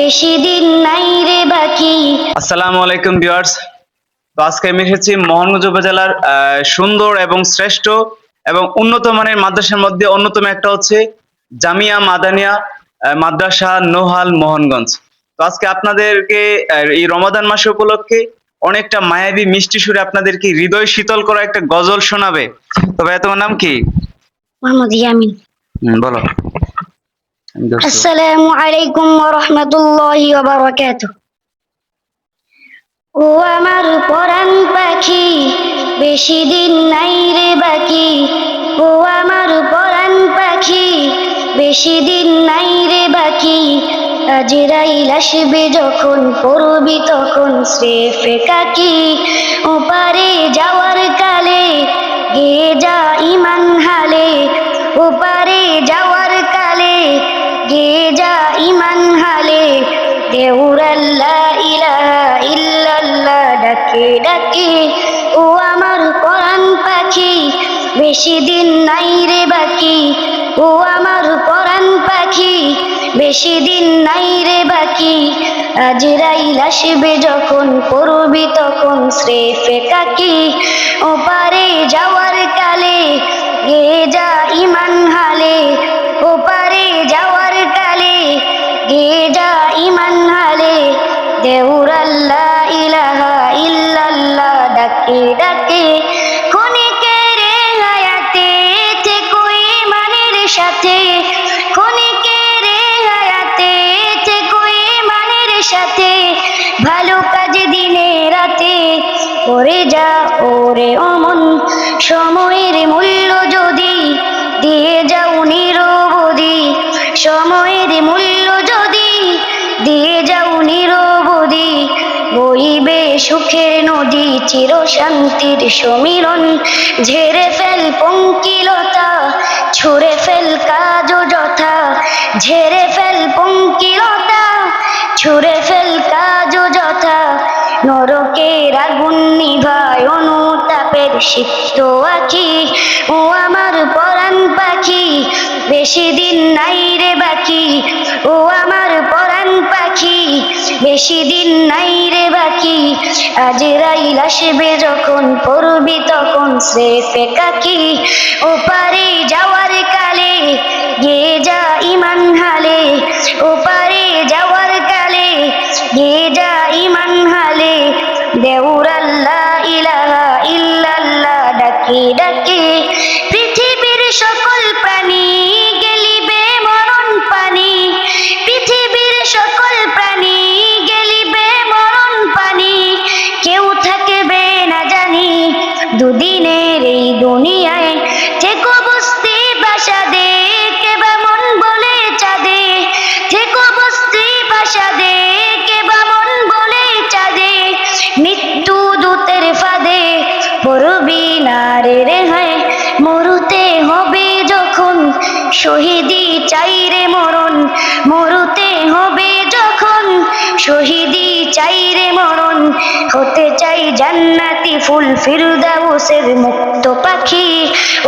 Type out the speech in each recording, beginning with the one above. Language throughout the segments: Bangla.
বেশি দিন নাই রে বাকি। আসসালামু আলাইকুম ভিউয়ার্স। তো আজকে আমি এসেছি মোহনগঞ্জ উপজেলার সুন্দর এবং শ্রেষ্ঠ এবং উন্নত মানের মাদ্রাসার মধ্যে অন্যতম একটা হচ্ছে জামিয়া মাদানিয়া মাদ্রাসা নোহাল মোহনগঞ্জ। তো আজকে আপনাদেরকে এই রমাদান মাস উপলক্ষে অনেকটা মায়াবী মিষ্টি সুরে আপনাদেরকে হৃদয় শীতল করা একটা গজল শোনাবে। তো ভাই, তোমার নাম কি? মোহাম্মদ ইয়ামিন। বলো। আমি ধরছি। আসসালামু আলাইকুম ওয়া রাহমাতুল্লাহি ওয়া বারাকাতুহু। ও আমার পরাণ পাখি, বেশি দিন নাই রে বাকি। ও আমার পরাণ পাখি, বেশি দিন নাই রে বাকি। আজরাইল আসবে যখন, পড়বি তখন স্রেফে কাকি। ওপারে যাওয়ার কালে গেয়ে যা ইমান হালে। ওপারে যাওয়ার কালে গেয়ে যা ইমান হালে। দেউর আল্লাহ ইলাহা ইল্লাল্লাহ ডাকে ডাকে। ও আমার পরাণ পাখি, বেশি দিন নাই রে বাকি। ও আমার পরাণ পাখি, বেশি দিন নাই রে বাকি। আজরাইল আসবে যখন, পড়বি তখন স্রেফে কাকি। ওপারে যাওয়ার কালে গেয়ে যা ইমান হালে। ওপারে যাওয়ার কালে গেয়ে যা ইমান হালে। দেউর আল্লাহ ইলাহা ইল্লাল্লাহ ডাকে ডাকে। ক্ষণিকের হায়াতে থেকো ঈমানের সাথে। ক্ষণিকের হায়াতে থেকো ঈমানের সাথে। ভালো কাজে দিনে রাতে করে যা ওরে অমন। সময়ের মূল্য যদি দিয়ে যাও নিরবধি। সময়ের মূল্য যদি দিয়ে যাও নিরবধি। বইবে সুখের নদী, চির শান্তির সমীরণ। ঝেড়ে ফেল পঙ্কিলতা, ছুঁড়ে ফেল কাজ যথা। ঝেড়ে ফেল পঙ্কিলতা, ছুঁড়ে ফেল কাজ যথা। নরকের আগুন নিভায় অনুতাপের সিক্ত আঁখি। ও আমার পরাণ পাখি, বেশি দিন নাই রে বাকি। ও আমার পরাণ পাখি, বেশি দিন নাই রে বাকি। আজরাইল আসবে যখন, পড়বি তখন স্রেফে কাকি। ওপারে যাওয়ার কালে গেয়ে যা ইমান হালে। ওপারে যাওয়ার কালে গেয়ে যা ইমান হালে। দেউর আল্লাহ ইলাহা ইল্লাল্লাহ ডাকে ডাকে। পৃথিবীর সকল প্রাণী গেলিবে মরণ পানি। পৃথিবীর সকল প্রাণী গেলিবে মরণ পানি। কেউ থাকবে না জানি দুদিনের এই দুনিয়ায়। থেকো বস্তি বাসাদে, কেবা মন বলে চাঁদে। থেকো বস্তি বাসাদে, কেবা মন বলে চাঁদে। মৃত্যু দূতের ফাঁদে পড়বি না রে রেহাই। মরুতে হবে যখন, শহীদি চাই রে মরণ। মরুতে হবে যখন, শহীদি চাই রে মরণ। হতে চাই জান্নাতি ফুল, ফিরদাউসের মুক্ত পাখি।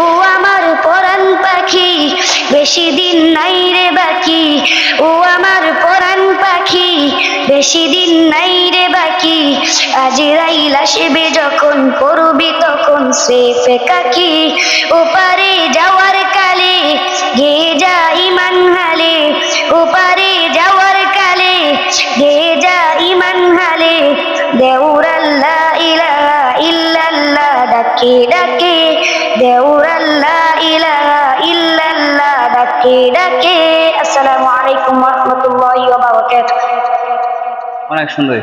ও আমার পরাণ পাখি, বেশি দিন নাই রে বাকি। ও আমার পরাণ পাখি, বেশি দিন নাই রে বাকি। আজরাইল আসবে যখন, পড়বি তখন স্রেফে কাকি। ওপারে যাওয়ার কালে গেয়ে যা ইমান হালে। ওপারে যাওয়ার কালে গেয়ে যা ইমান হালে। দেউর আল্লাহ ইলাহা ইল্লাল্লাহ ডাকে ডাকে। দেউর আল্লাহ ইলাহা ইল্লাল্লাহ ডাকে ডাকে। আসসালামু আলাইকুম ওয়া রাহমাতুল্লাহি ওয়া বারাকাতুহু। অনেক সুন্দর।